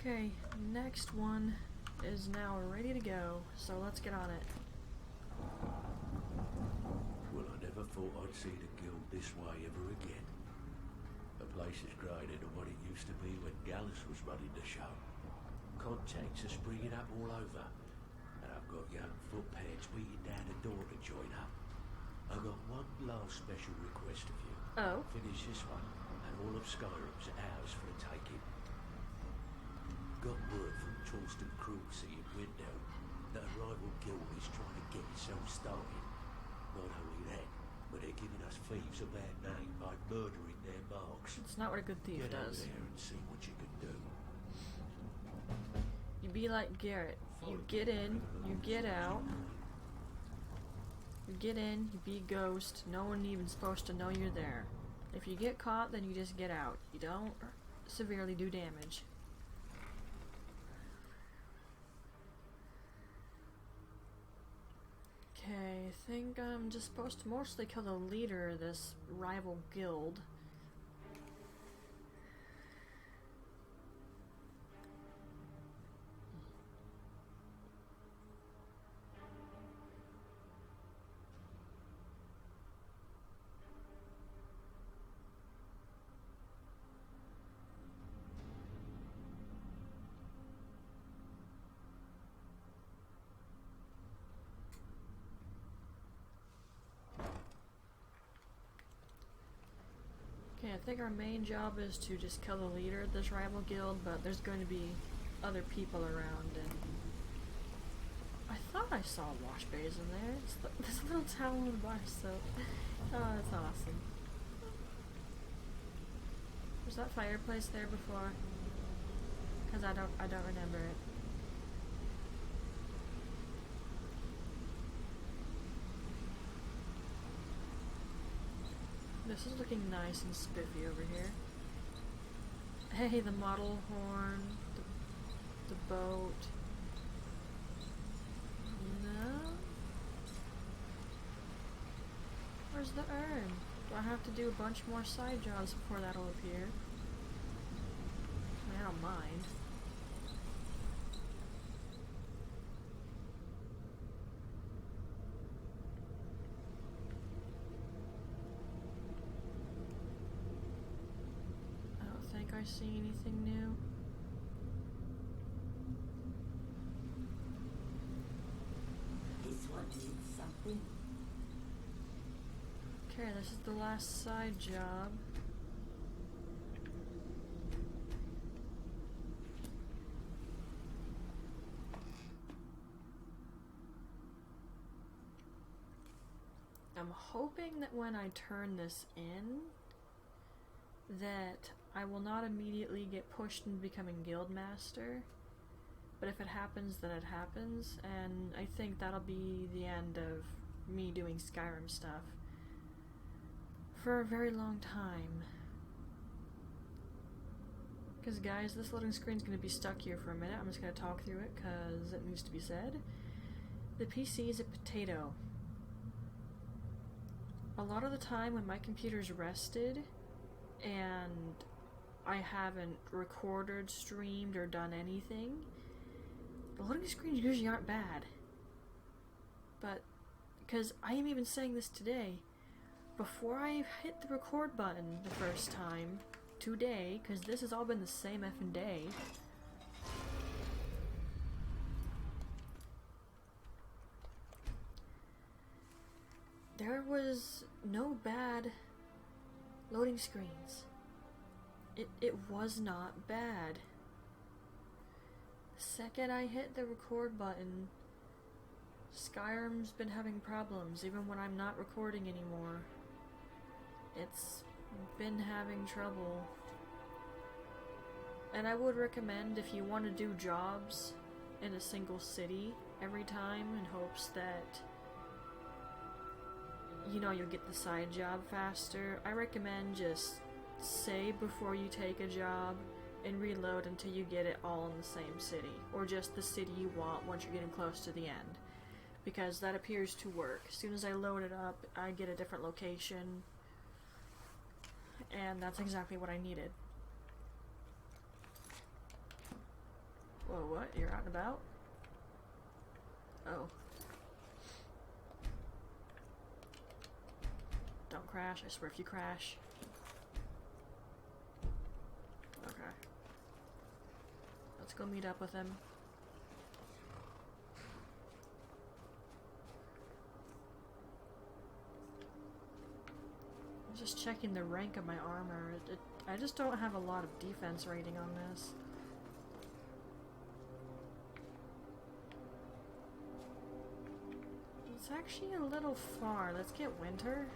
Okay, next one is now ready to go, so let's get on it. Well, I never thought I'd see the guild this way ever again. The place is greater than what it used to be when Gallus was running the show. Contacts are springing up all over, and I've got young footpads beating down the door to join up. I've got one last special request of you. Oh? Finish this one, and all of Skyrim's ours for the taking. Got word from Torsten Krugse in Window that a rival guild is trying to get itself started. Not only that, but they're giving us thieves a bad name by murdering their marks. It's not what a good thief Get out does. there and see what you can do. You be like Garrett. You get in, you get out. You get in, you be ghost. No one even supposed to know you're there. If you get caught, then you just get out. You don't severely do damage. Okay, I think I'm just supposed to mostly kill the leader of this rival guild. Okay, I think our main job is to just kill the leader of this rival guild, but there's going to be other people around, and I thought I saw wash bays in there. It's this little town with bar soap. Oh, that's awesome. Was that fireplace there before? Because I don't remember it. This is looking nice and spiffy over here. Hey, the model horn, the boat. No? Where's the urn? Do I have to do a bunch more side jobs before that'll appear? I don't mind. I see anything new? This one needs something. Okay, this is the last side job. I'm hoping that when I turn this in, that I will not immediately get pushed into becoming Guildmaster, but if it happens, then it happens, and I think that'll be the end of me doing Skyrim stuff for a very long time. Because guys, this loading screen's going to be stuck here for a minute. I'm just going to talk through it because it needs to be said. The PC is a potato. A lot of the time when my computer's rested and I haven't recorded, streamed, or done anything, the loading screens usually aren't bad. But, because I am even saying this today, before I hit the record button the first time, today, because this has all been the same effing day, there was no bad loading screens. It was not bad. The second I hit the record button, Skyrim's been having problems, even when I'm not recording anymore. It's been having trouble. And I would recommend, if you want to do jobs in a single city every time in hopes that, you know, you'll get the side job faster, I recommend just save before you take a job and reload until you get it all in the same city, or just the city you want once you're getting close to the end, because that appears to work. As soon as I load it up, I get a different location, and that's exactly what I needed. Oh, what? You're out and about? Oh. Don't crash. I swear if you crash. Okay. Let's go meet up with him. I'm just checking the rank of my armor. I just don't have a lot of defense rating on this. It's actually a little far. Let's get winter.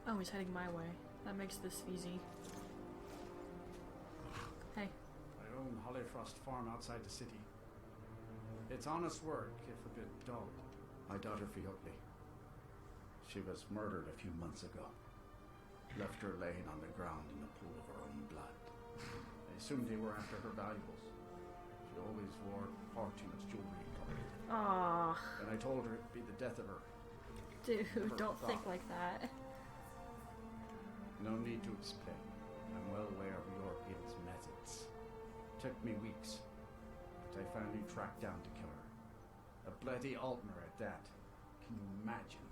Oh, he's heading my way. That makes this easy. Hey. I own Hollyfrost Farm outside the city. It's honest work, if a bit dull. My daughter Fiocchi. She was murdered a few months ago. Left her laying on the ground in a pool of her own blood. I assumed they were after her valuables. She always wore far too much jewelry and covered it. Aww. And I told her it'd be the death of her. Dude, Never don't think thought. like that. No need to explain. I'm well aware of Europeans' methods. Took me weeks, but I finally tracked down the killer. A bloody Altmer at that. Can you imagine?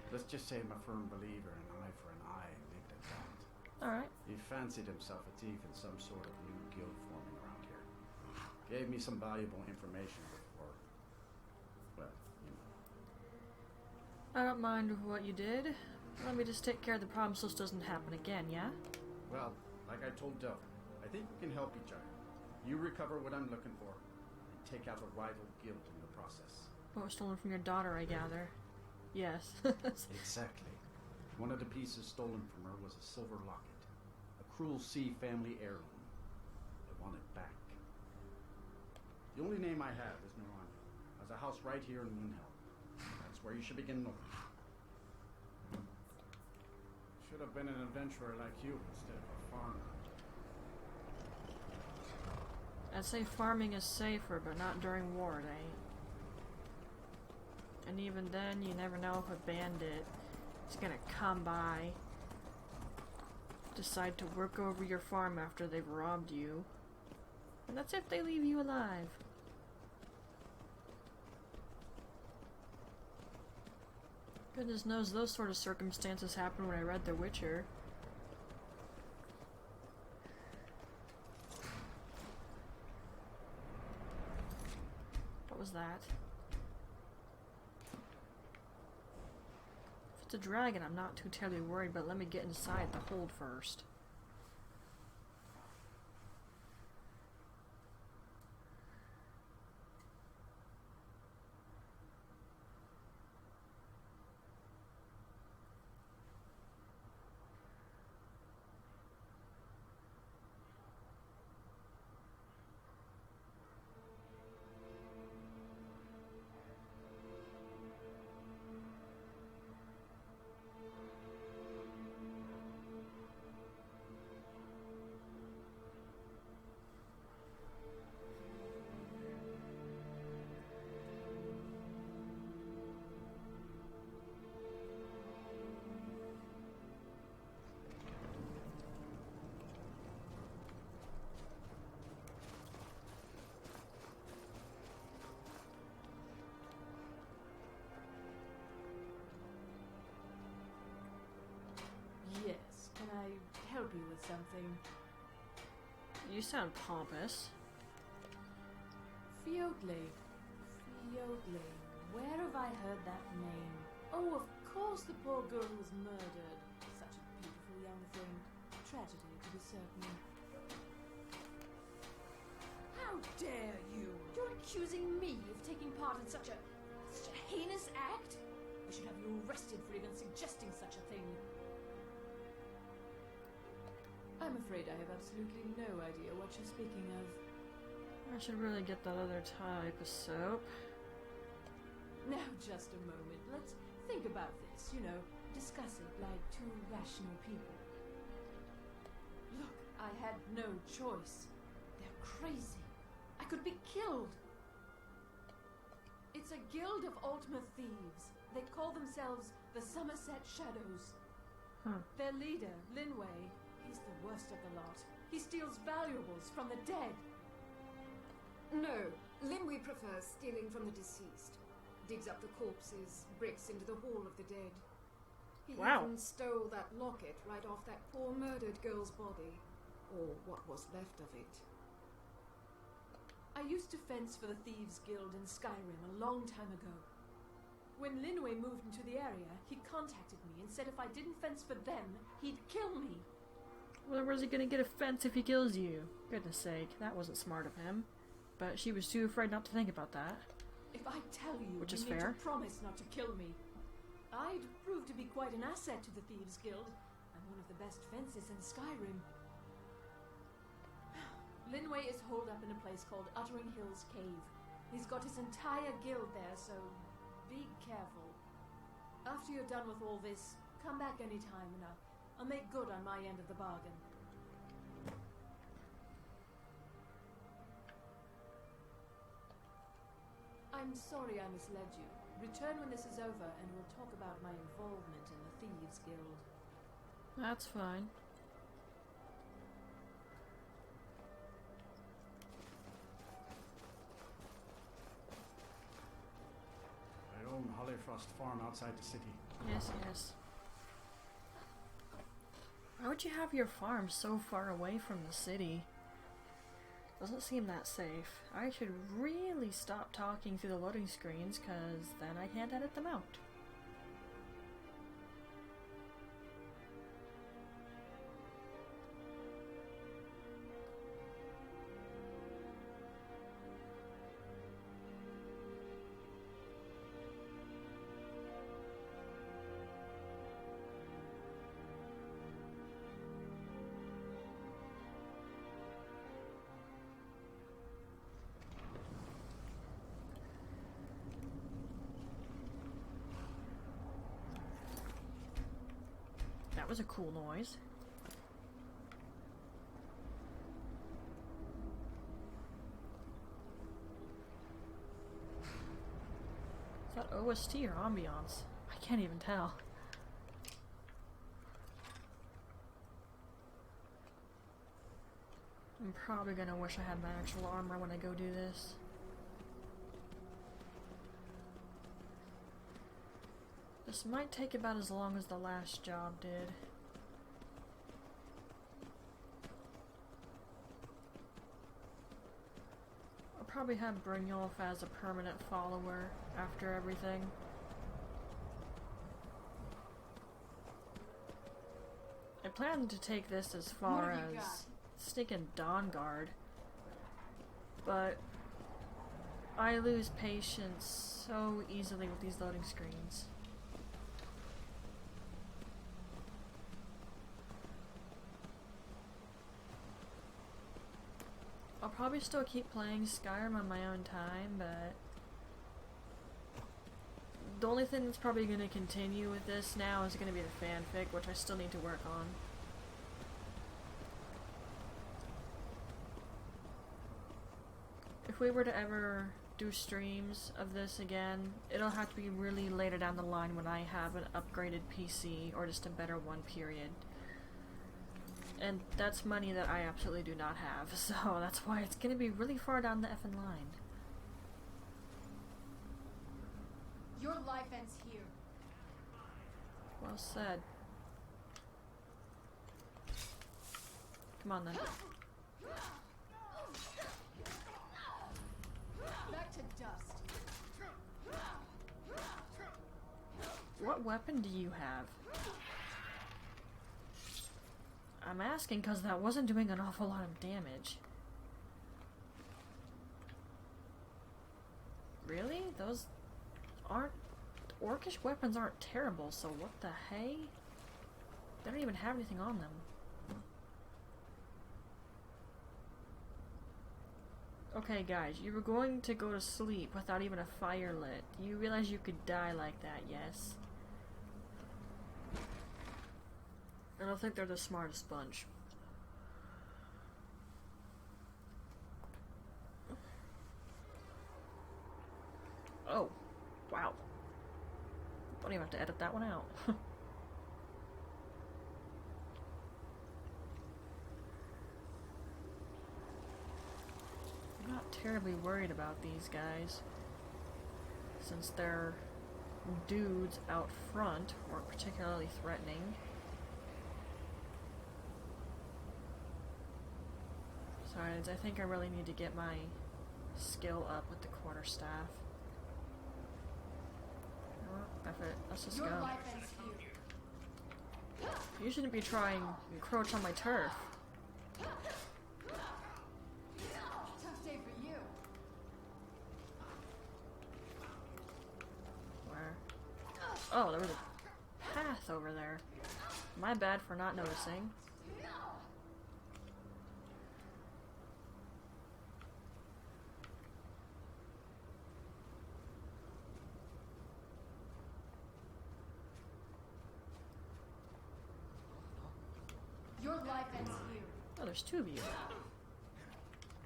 Let's just say I'm a firm believer in eye for an eye and leave it at that. Alright. He fancied himself a thief in some sort of new guild forming around here. Gave me some valuable information before, well, you know. I don't mind what you did. Let me just take care of the problem so this doesn't happen again, yeah? Well, like I told Delvin, I think we can help each other. You recover what I'm looking for, and take out a rival guild in the process. What was stolen from your daughter, I gather. Yes. Exactly. One of the pieces stolen from her was a silver locket. A Cruel Sea family heirloom. I want it back. The only name I have is Noranya. Has a house right here in Moonhelm. That's where you should begin looking. Should have been an adventurer like you instead of a farmer. I'd say farming is safer, but not during war, it ain't. And even then, you never know if a bandit is gonna come by, decide to work over your farm after they've robbed you. And that's if they leave you alive. Goodness knows those sort of circumstances happened when I read The Witcher. What was that? If it's a dragon, I'm not too terribly worried, but let me get inside the hold first. Yes, can I help you with something? You sound pompous. Fiocchi. Fiocchi. Where have I heard that name? Oh, of course the poor girl was murdered. Such a beautiful young thing. Tragedy, to be certain. How dare you? You're accusing me of taking part in such a heinous act? I should have you arrested for even suggesting such a thing. I'm afraid I have absolutely no idea what you're speaking of. I should really get that other type of soap. Now, just a moment. Let's think about this, discuss it like two rational people. Look, I had no choice. They're crazy. I could be killed. It's a guild of Ultima Thieves. They call themselves the Somerset Shadows. Their leader, Linway, he's the worst of the lot. He steals valuables from the dead. No, Linway prefers stealing from the deceased. Digs up the corpses, breaks into the Hall of the Dead. He even stole that locket right off that poor murdered girl's body. Or what was left of it. I used to fence for the Thieves Guild in Skyrim a long time ago. When Linway moved into the area, he contacted me and said if I didn't fence for them, he'd kill me. Well, where's he gonna get a fence if he kills you? Goodness sake, that wasn't smart of him. But she was too afraid not to think about that. If I tell you, Which you is need fair. to promise not to kill me. I'd prove to be quite an asset to the Thieves Guild. I'm one of the best fencers in Skyrim. Linway is holed up in a place called Uttering Hills Cave. He's got his entire guild there, so be careful. After you're done with all this, come back anytime and I'll make good on my end of the bargain. I'm sorry I misled you. Return when this is over and we'll talk about my involvement in the Thieves Guild. That's fine. I own Hollyfrost Farm outside the city. Yes, yes. Why would you have your farm so far away from the city? Doesn't seem that safe. I should really stop talking through the loading screens, cause then I can't edit them out. That was a cool noise. Is that OST or ambiance? I can't even tell. I'm probably gonna wish I had my actual armor when I go do this. This might take about as long as the last job did. I'll probably have Brynjolf as a permanent follower after everything. I plan to take this as far as sticking Dawnguard, but I lose patience so easily with these loading screens. I'll probably still keep playing Skyrim on my own time, but the only thing that's probably going to continue with this now is going to be the fanfic, which I still need to work on. If we were to ever do streams of this again, it'll have to be really later down the line when I have an upgraded PC, or just a better one, period. And that's money that I absolutely do not have, so that's why it's gonna be really far down the effing line. Your life ends here. Well said. Come on then. Back to dust. What weapon do you have? I'm asking because that wasn't doing an awful lot of damage. Really? Those aren't... Orcish weapons aren't terrible, so what the hey? They don't even have anything on them. Okay, guys, you were going to go to sleep without even a fire lit. You realize you could die like that, yes? I don't think they're the smartest bunch. Oh, wow. Don't even have to edit that one out. I'm not terribly worried about these guys, since their dudes out front weren't particularly threatening. Sorry, I think I really need to get my skill up with the quarterstaff. F it, let's just go. You shouldn't be trying to encroach on my turf. Tough day for you. Where? Oh, there was a path over there. My bad for not noticing. Your life ends here. Oh, there's two of you.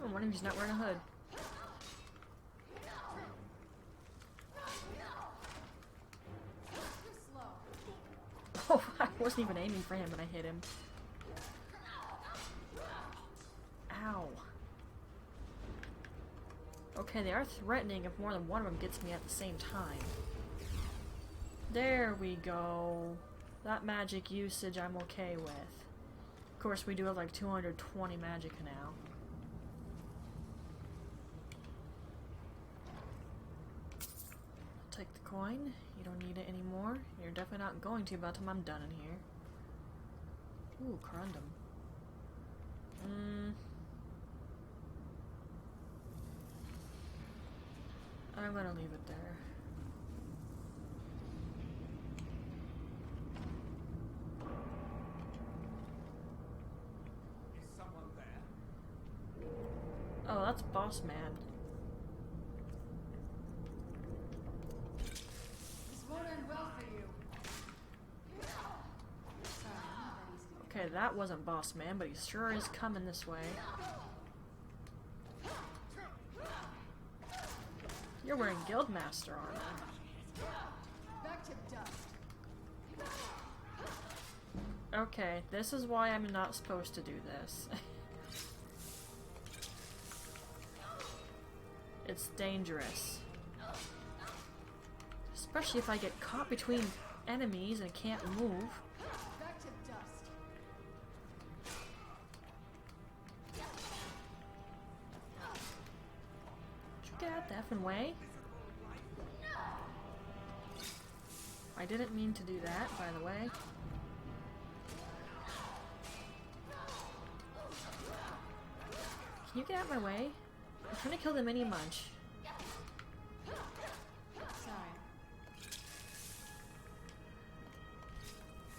Oh, one of you's not wearing a hood. Too slow. Oh, I wasn't even aiming for him when I hit him. Ow. Okay, they are threatening if more than one of them gets me at the same time. There we go. That magic usage I'm okay with. Of course, we do have like 220 magic now. Take the coin. You don't need it anymore. You're definitely not going to by the time I'm done in here. Ooh, corundum. I'm gonna leave it there. Oh, that's Boss Man. This won't end well for you. Okay, that wasn't Boss Man, but he sure is coming this way. You're wearing Guildmaster armor. Back to dust. Okay, this is why I'm not supposed to do this. It's dangerous. Especially if I get caught between enemies and can't move. Back to dust. Did you get out the effing way? I didn't mean to do that, by the way. Can you get out of my way? I'm trying to kill the mini munch. Sorry.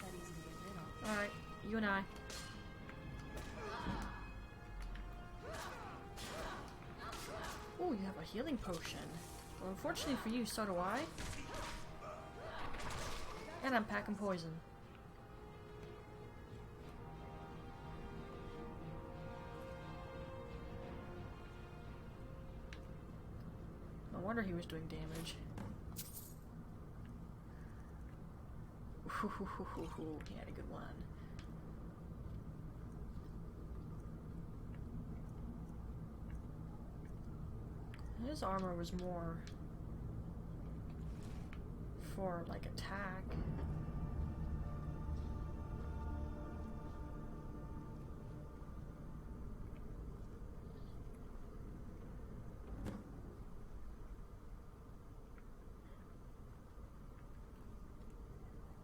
That easy to get rid of. Alright, you and I. Oh, you have a healing potion. Well, unfortunately for you, so do I. And I'm packing poison. No wonder he was doing damage. Ooh, he had a good one. His armor was more for like attack.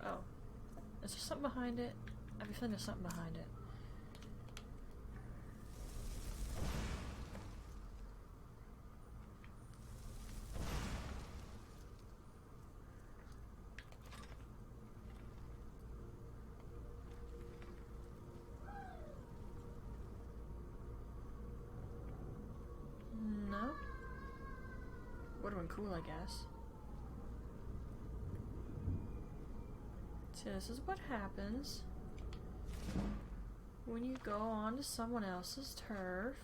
Oh. Is there something behind it? I have a feeling there's something behind it. and cool, I guess. So this is what happens when you go on to someone else's turf.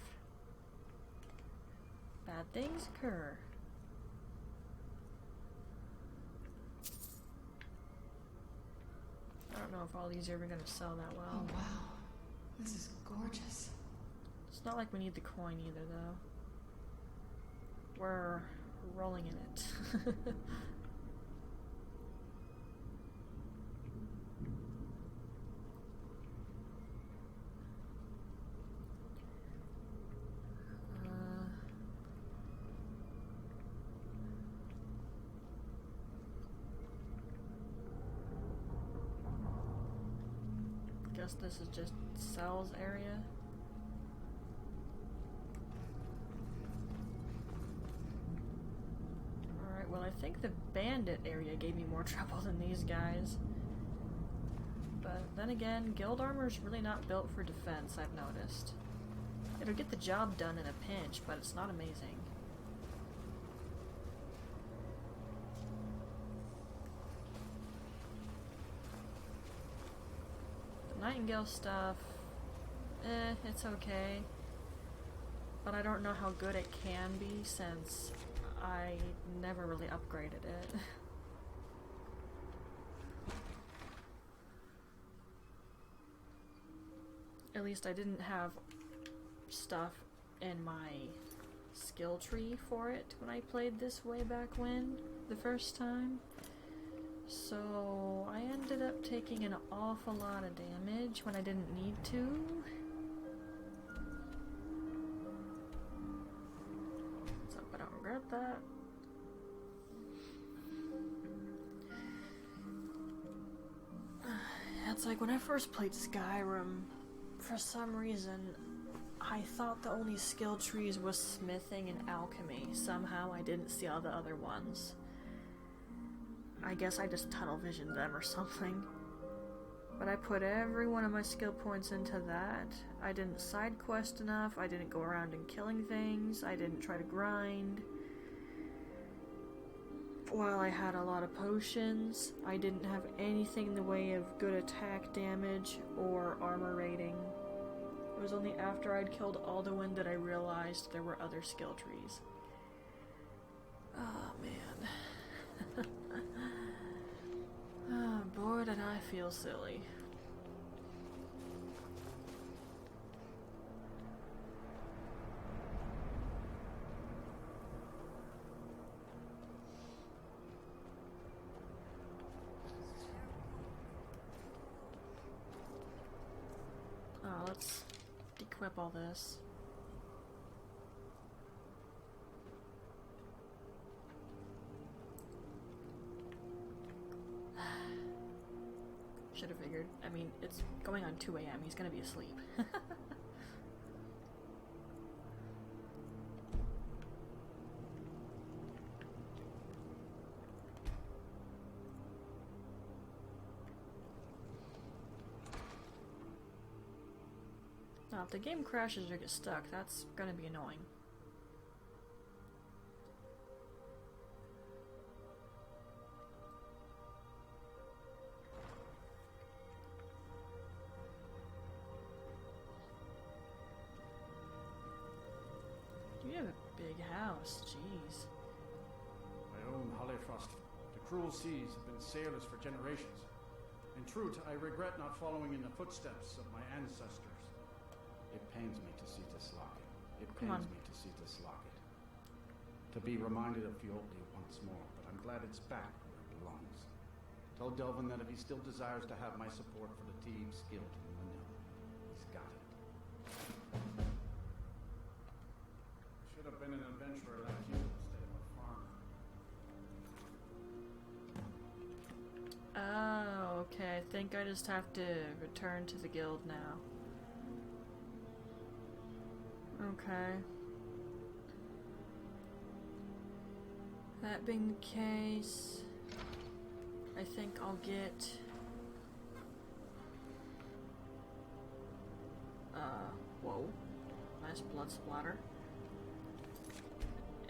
Bad things occur. I don't know if all these are ever going to sell that well. Oh wow, this is gorgeous. It's not like we need the coin either, though. We're rolling in it. Guess this is just Sal's area. Alright, well I think the bandit area gave me more trouble than these guys. But then again, guild armor is really not built for defense, I've noticed. It'll get the job done in a pinch, but it's not amazing. Nightingale stuff, it's okay, but I don't know how good it can be since I never really upgraded it. At least I didn't have stuff in my skill tree for it when I played this way back when, the first time. So I ended up taking an awful lot of damage when I didn't need to. So I don't regret that. It's like when I first played Skyrim, for some reason I thought the only skill trees was smithing and alchemy. Somehow I didn't see all the other ones. I guess I just tunnel visioned them or something. But I put every one of my skill points into that. I didn't side quest enough, I didn't go around and killing things, I didn't try to grind. While I had a lot of potions, I didn't have anything in the way of good attack damage or armor rating. It was only after I'd killed Alduin that I realized there were other skill trees. Oh man. Oh, boy, did I feel silly. Oh, let's equip all this. Should have figured. I mean, it's going on 2 a.m. He's gonna be asleep. Now, if the game crashes or gets stuck, that's gonna be annoying. You have a big house, jeez. I own Hollifrost. The cruel seas have been sailors for generations. In truth, I regret not following in the footsteps of my ancestors. It pains me to see Tislocket. It pains me to see Tislocket. To be reminded of Fiotli once more, but I'm glad it's back where it belongs. Tell Delvin that if he still desires to have my support for the Thieves Guild in Manila, he's got it. Should have been an adventurer like you instead of a farmer. Oh, okay. I think I just have to return to the guild now. Okay. That being the case, I think I'll get whoa. Nice blood splatter.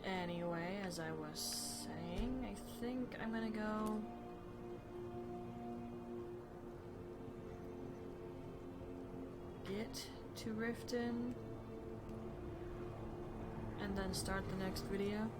Anyway, as I was saying, I think I'm gonna go get to Riften and then start the next video.